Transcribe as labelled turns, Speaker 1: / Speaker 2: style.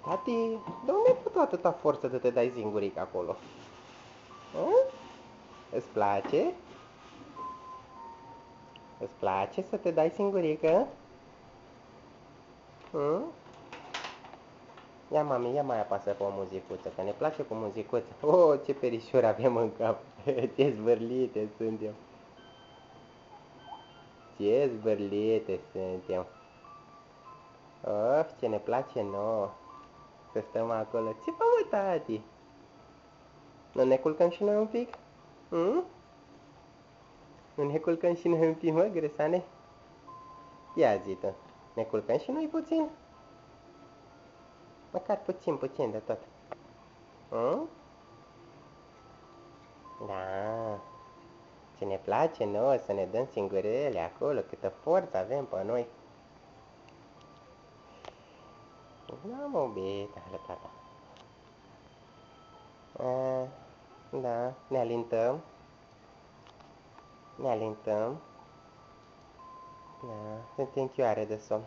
Speaker 1: Tati, de unde ai putut atâta forță de te dai singuric acolo? Hă? Îți place? Îți place să te dai singurică? Hă? Ia, mami, ia mai apasă pe o muzicuță, că ne place cu muzicuță. Oh, ce perișori avem în cap. Ce zvârlite suntem. Ce zvârlite suntem. Of, ce ne place nouă. Să stăm acolo. Ce fă, mă, tati? Nu ne culcăm și noi un pic? Nu ne culcăm și noi un pic, mă, gresane? Ia zi tu, ne culcăm și noi puțin? Măcar puțin, puțin de tot. Da, ce ne place nouă să ne dăm singurele acolo, câtă forță avem pe noi. N-am obit, ale tata. Da, ne alintăm. Ne alintăm. Da, suntem chioare de somn.